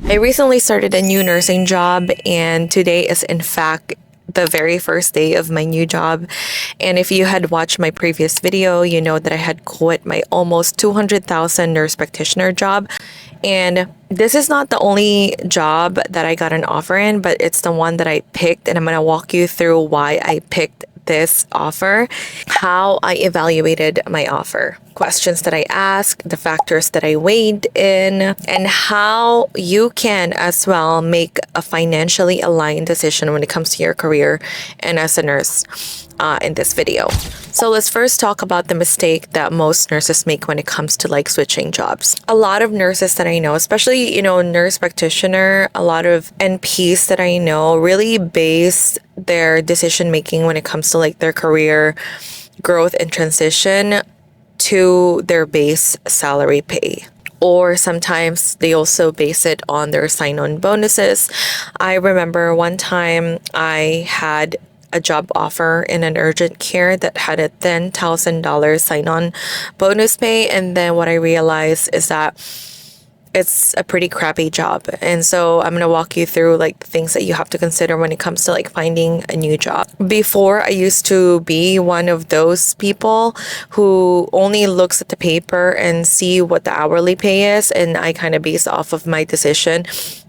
I recently started a new nursing job, and today is in fact the very first day of my new job. And if you had watched my previous video, you know that I had quit my almost 200,000 nurse practitioner job. And this is not the only job that I got an offer in, but it's the one that I picked, and I'm going to walk you through why I picked this offer, how I evaluated my offer, questions that I asked, the factors that I weighed in, and how you can as well make a financially aligned decision when it comes to your career and as a nurse in this video. So let's first talk about the mistake that most nurses make when it comes to like switching jobs. A lot of nurses that I know, especially, nurse practitioner, a lot of NPs that I know really base their decision making when it comes to like their career growth and transition to their base salary pay. Or sometimes they also base it on their sign-on bonuses. I remember one time I had a job offer in an urgent care that had a $10,000 sign-on bonus pay, and then what I realized is that it's a pretty crappy job. And so I'm going to walk you through like the things that you have to consider when it comes to like finding a new job. Before, I used to be one of those people who only looks at the paper and see what the hourly pay is, and I kind of base off of my decision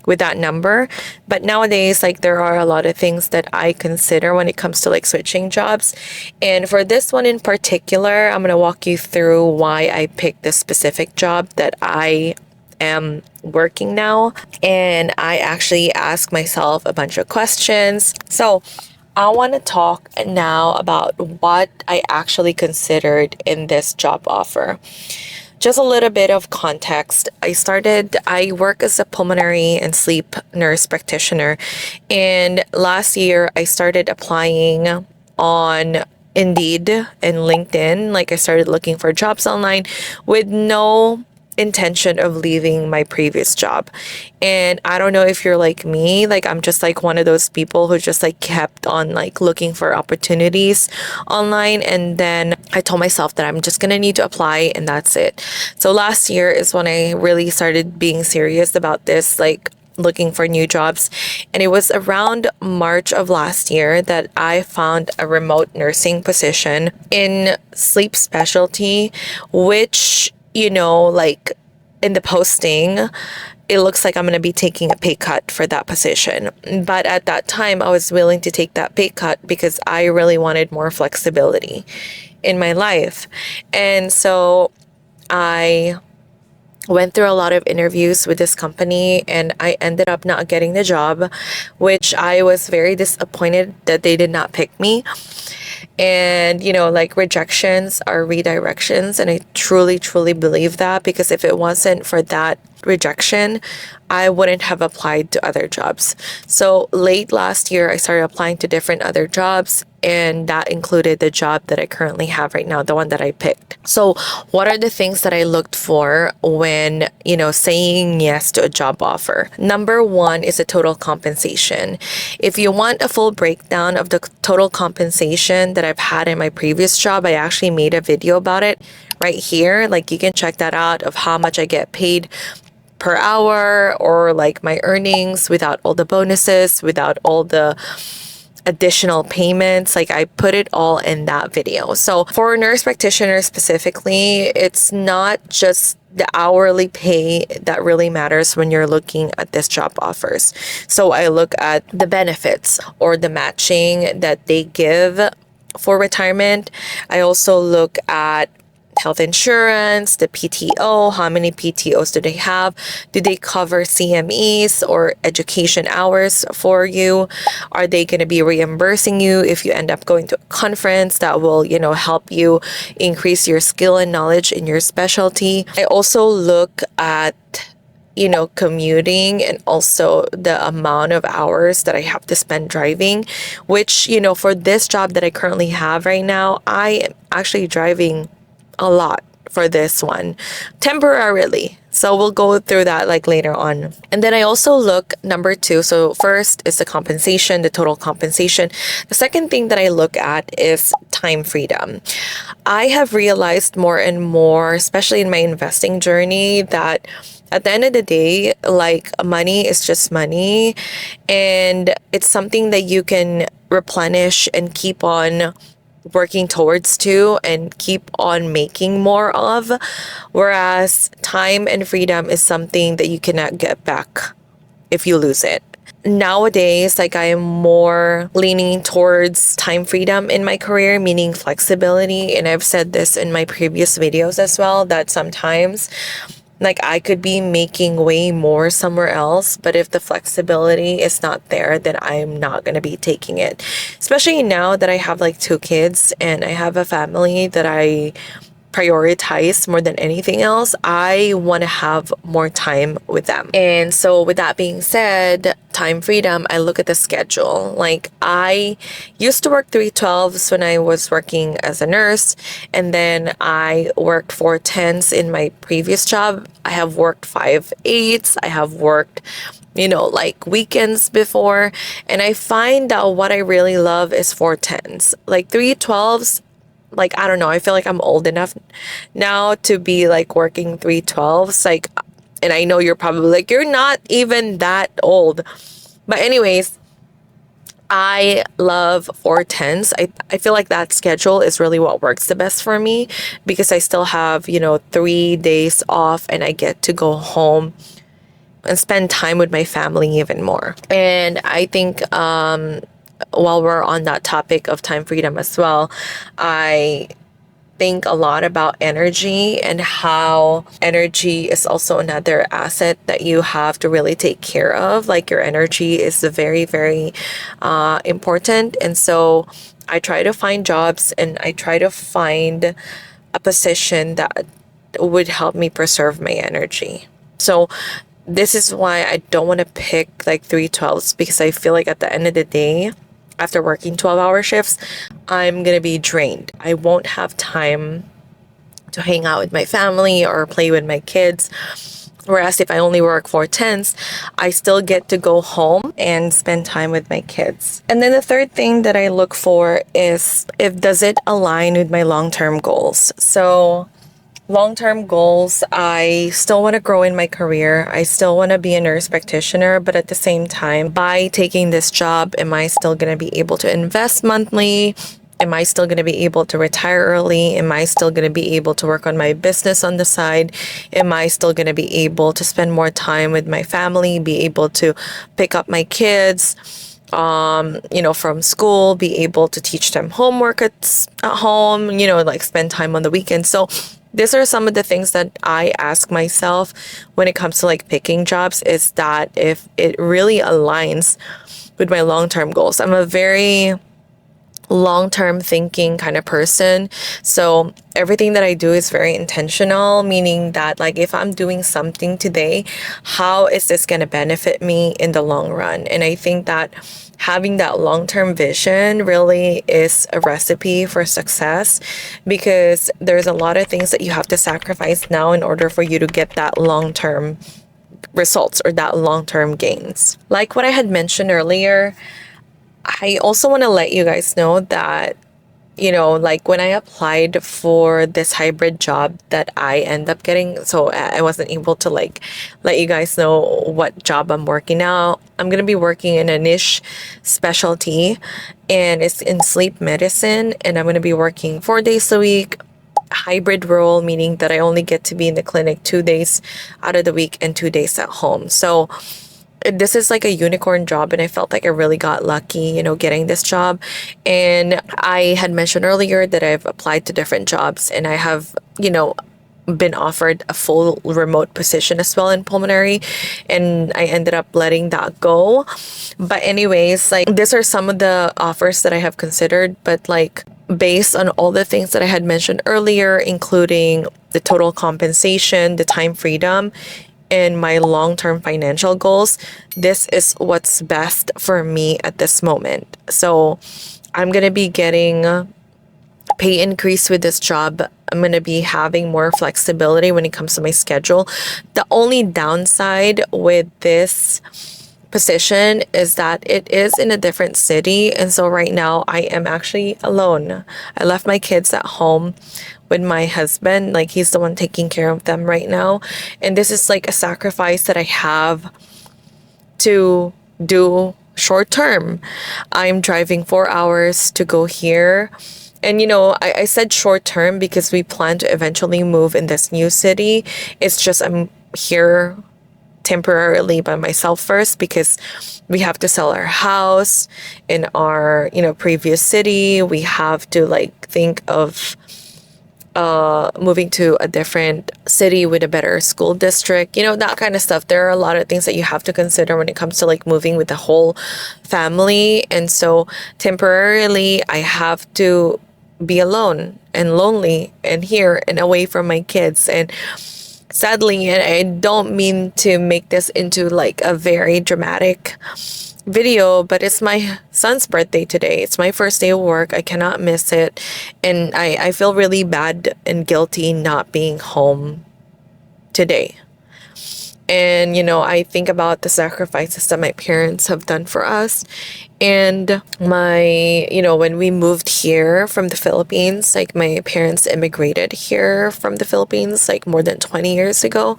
with that number. But nowadays, like, there are a lot of things that I consider when it comes to like switching jobs. And for this one in particular, I'm going to walk you through why I picked this specific job that I am working now. And I actually ask myself a bunch of questions. So I want to talk now about what I actually considered in this job offer. Just a little bit of context. I work as a pulmonary and sleep nurse practitioner. And last year I started applying on Indeed and LinkedIn. Like, I started looking for jobs online with no intention of leaving my previous job. And I don't know if you're like me, like I'm just like one of those people who just like kept on like looking for opportunities online, and then I told myself that I'm just gonna need to apply and that's it. So last year is when I really started being serious about this, like looking for new jobs. And it was around March of last year that I found a remote nursing position in sleep specialty, which, like in the posting, it looks like I'm going to be taking a pay cut for that position. But at that time, I was willing to take that pay cut because I really wanted more flexibility in my life. And so I went through a lot of interviews with this company, and I ended up not getting the job, which I was very disappointed that they did not pick me. And, like, rejections are redirections. And I truly, truly believe that, because if it wasn't for that rejection, I wouldn't have applied to other jobs. So late last year, I started applying to different other jobs, and that included the job that I currently have right now, the one that I picked. So what are the things that I looked for when, saying yes to a job offer? Number one is the total compensation. If you want a full breakdown of the total compensation that I've had in my previous job, I actually made a video about it right here. Like, you can check that out, of how much I get paid per hour, or like my earnings without all the bonuses, without all the additional payments. Like, I put it all in that video. So for nurse practitioners specifically, it's not just the hourly pay that really matters when you're looking at this job offers. So I look at the benefits or the matching that they give for retirement. I also look at health insurance, the PTO, how many PTOs do they have? Do they cover CMEs or education hours for you? Are they going to be reimbursing you if you end up going to a conference that will, help you increase your skill and knowledge in your specialty? I also look at commuting, and also the amount of hours that I have to spend driving, which, for this job that I currently have right now, I am actually driving a lot for this one temporarily. So we'll go through that like later on. And then I also look, number two, so first is the compensation, the total compensation. The second thing that I look at is time freedom. I have realized more and more, especially in my investing journey, that At the end of the day, like, money is just money, and it's something that you can replenish and keep on working towards to and keep on making more of. Whereas time and freedom is something that you cannot get back if you lose it. Nowadays, like, I am more leaning towards time freedom in my career, meaning flexibility. And I've said this in my previous videos as well, that sometimes, like, I could be making way more somewhere else, but if the flexibility is not there, then I'm not going to be taking it. Especially now that I have like 2 kids and I have a family that I prioritize more than anything else. I want to have more time with them. And so, with that being said, time freedom, I look at the schedule. Like, I used to work 312s when I was working as a nurse, and then I worked 410s in my previous job. I have worked 5/8s. I have worked, like, weekends before. And I find that what I really love is 410s. Like, 312s, like, I don't know, I feel like I'm old enough now to be like working 312s. Like, and I know you're probably like, you're not even that old. But anyways, I love 410s. I feel like that schedule is really what works the best for me, because I still have, 3 days off, and I get to go home and spend time with my family even more. And I think, while we're on that topic of time freedom as well, I think a lot about energy, and how energy is also another asset that you have to really take care of. Like, your energy is very, very important. And so I try to find jobs, and I try to find a position that would help me preserve my energy. So this is why I don't want to pick like 312s, because I feel like at the end of the day, after working 12-hour shifts, I'm going to be drained. I won't have time to hang out with my family or play with my kids. Whereas if I only work 410s, I still get to go home and spend time with my kids. And then the third thing that I look for is, does it align with my long-term goals? So long-term goals, I still want to grow in my career. I still want to be a nurse practitioner, but at the same time, by taking this job, am I still going to be able to invest monthly? Am I still going to be able to retire early? Am I still going to be able to work on my business on the side? Am I still going to be able to spend more time with my family, be able to pick up my kids from school, be able to teach them homework at home, like spend time on the weekends. So these are some of the things that I ask myself when it comes to like picking jobs, is that if it really aligns with my long-term goals. I'm a very long-term thinking kind of person. So everything that I do is very intentional, meaning that, like, if I'm doing something today, how is this going to benefit me in the long run? And I think that having that long-term vision really is a recipe for success, because there's a lot of things that you have to sacrifice now in order for you to get that long-term results or that long-term gains. Like what I had mentioned earlier, I also want to let you guys know that, like when I applied for this hybrid job that I end up getting, so I wasn't able to like let you guys know what job I'm working now. I'm going to be working in a niche specialty, and it's in sleep medicine, and I'm going to be working 4 days a week, hybrid role, meaning that I only get to be in the clinic 2 days out of the week and 2 days at home. So this is like a unicorn job, and I felt like I really got lucky, getting this job. And I had mentioned earlier that I've applied to different jobs, and I have, been offered a full remote position as well in pulmonary, and I ended up letting that go. But anyways, like, these are some of the offers that I have considered, but like, based on all the things that I had mentioned earlier, including the total compensation, the time freedom, and my long-term financial goals, this is what's best for me at this moment. So I'm going to be getting a pay increase with this job. I'm going to be having more flexibility when it comes to my schedule. The only downside with this position is that it is in a different city, and so right now I am actually alone. I left my kids at home with my husband. Like, he's the one taking care of them right now. And this is like a sacrifice that I have to do short term. I'm driving 4 hours to go here. And I said short term because we plan to eventually move in this new city. It's just I'm here temporarily by myself first because we have to sell our house in our previous city. We have to like think of moving to a different city with a better school district, that kind of stuff. There are a lot of things that you have to consider when it comes to like moving with the whole family. And so temporarily I have to be alone and lonely and here and away from my kids. And sadly, and I don't mean to make this into like a very dramatic video, but it's my son's birthday today. It's my first day of work. I cannot miss it. And I feel really bad and guilty not being home today. And, I think about the sacrifices that my parents have done for us. And when we moved here from the Philippines, like my parents immigrated here from the Philippines, like more than 20 years ago,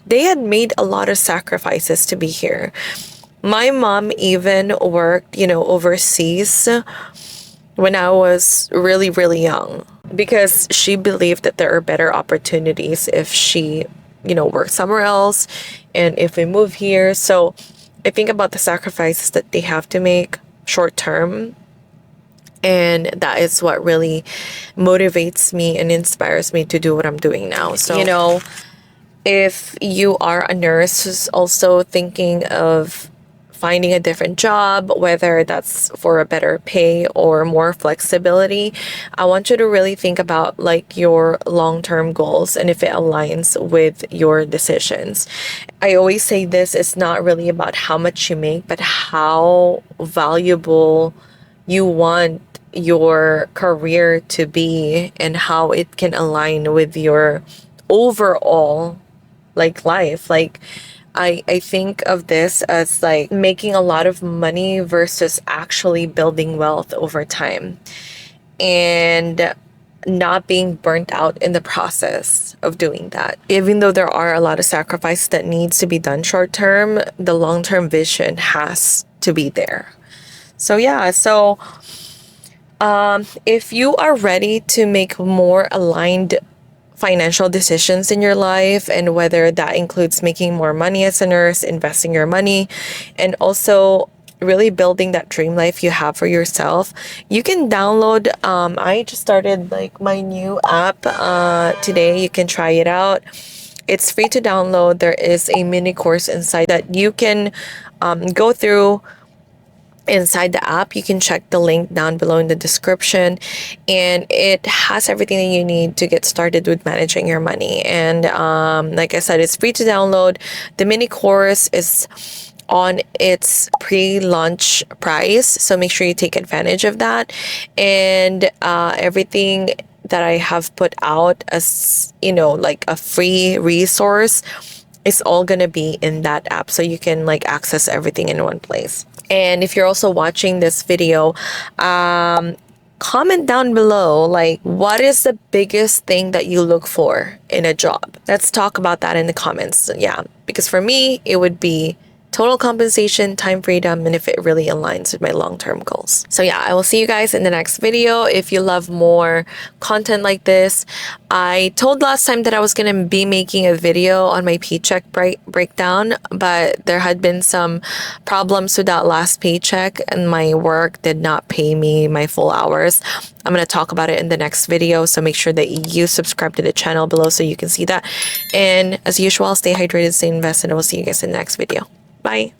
they had made a lot of sacrifices to be here. My mom even worked, overseas when I was really, really young because she believed that there are better opportunities if she, worked somewhere else and if we move here. So I think about the sacrifices that they have to make short term. And that is what really motivates me and inspires me to do what I'm doing now. So, if you are a nurse who's also thinking of finding a different job, whether that's for a better pay or more flexibility, I want you to really think about like your long-term goals and if it aligns with your decisions. I always say this is not really about how much you make, but how valuable you want your career to be and how it can align with your overall like life. Like I think of this as like making a lot of money versus actually building wealth over time and not being burnt out in the process of doing that. Even though there are a lot of sacrifices that needs to be done short term, the long-term vision has to be there. So yeah, if you are ready to make more aligned financial decisions in your life, and whether that includes making more money as a nurse, investing your money, and also really building that dream life you have for yourself, you can download, I just started like my new app today. You can try it out. It's free to download. There is a mini course inside that you can go through. Inside the app, you can check the link down below in the description, and it has everything that you need to get started with managing your money. And like I said, it's free to download. The mini course is on its pre-launch price, so make sure you take advantage of that. And everything that I have put out as like a free resource is all gonna be in that app, so you can like access everything in one place. And if you're also watching this video, comment down below, like, what is the biggest thing that you look for in a job? Let's talk about that in the comments. Yeah, because for me, it would be total compensation, time freedom, and if it really aligns with my long-term goals. So yeah, I will see you guys in the next video. If you love more content like this, I told last time that I was going to be making a video on my paycheck breakdown, but there had been some problems with that last paycheck and my work did not pay me my full hours. I'm going to talk about it in the next video, so make sure that you subscribe to the channel below so you can see that. And as usual, stay hydrated, stay invested, and I will see you guys in the next video. Bye.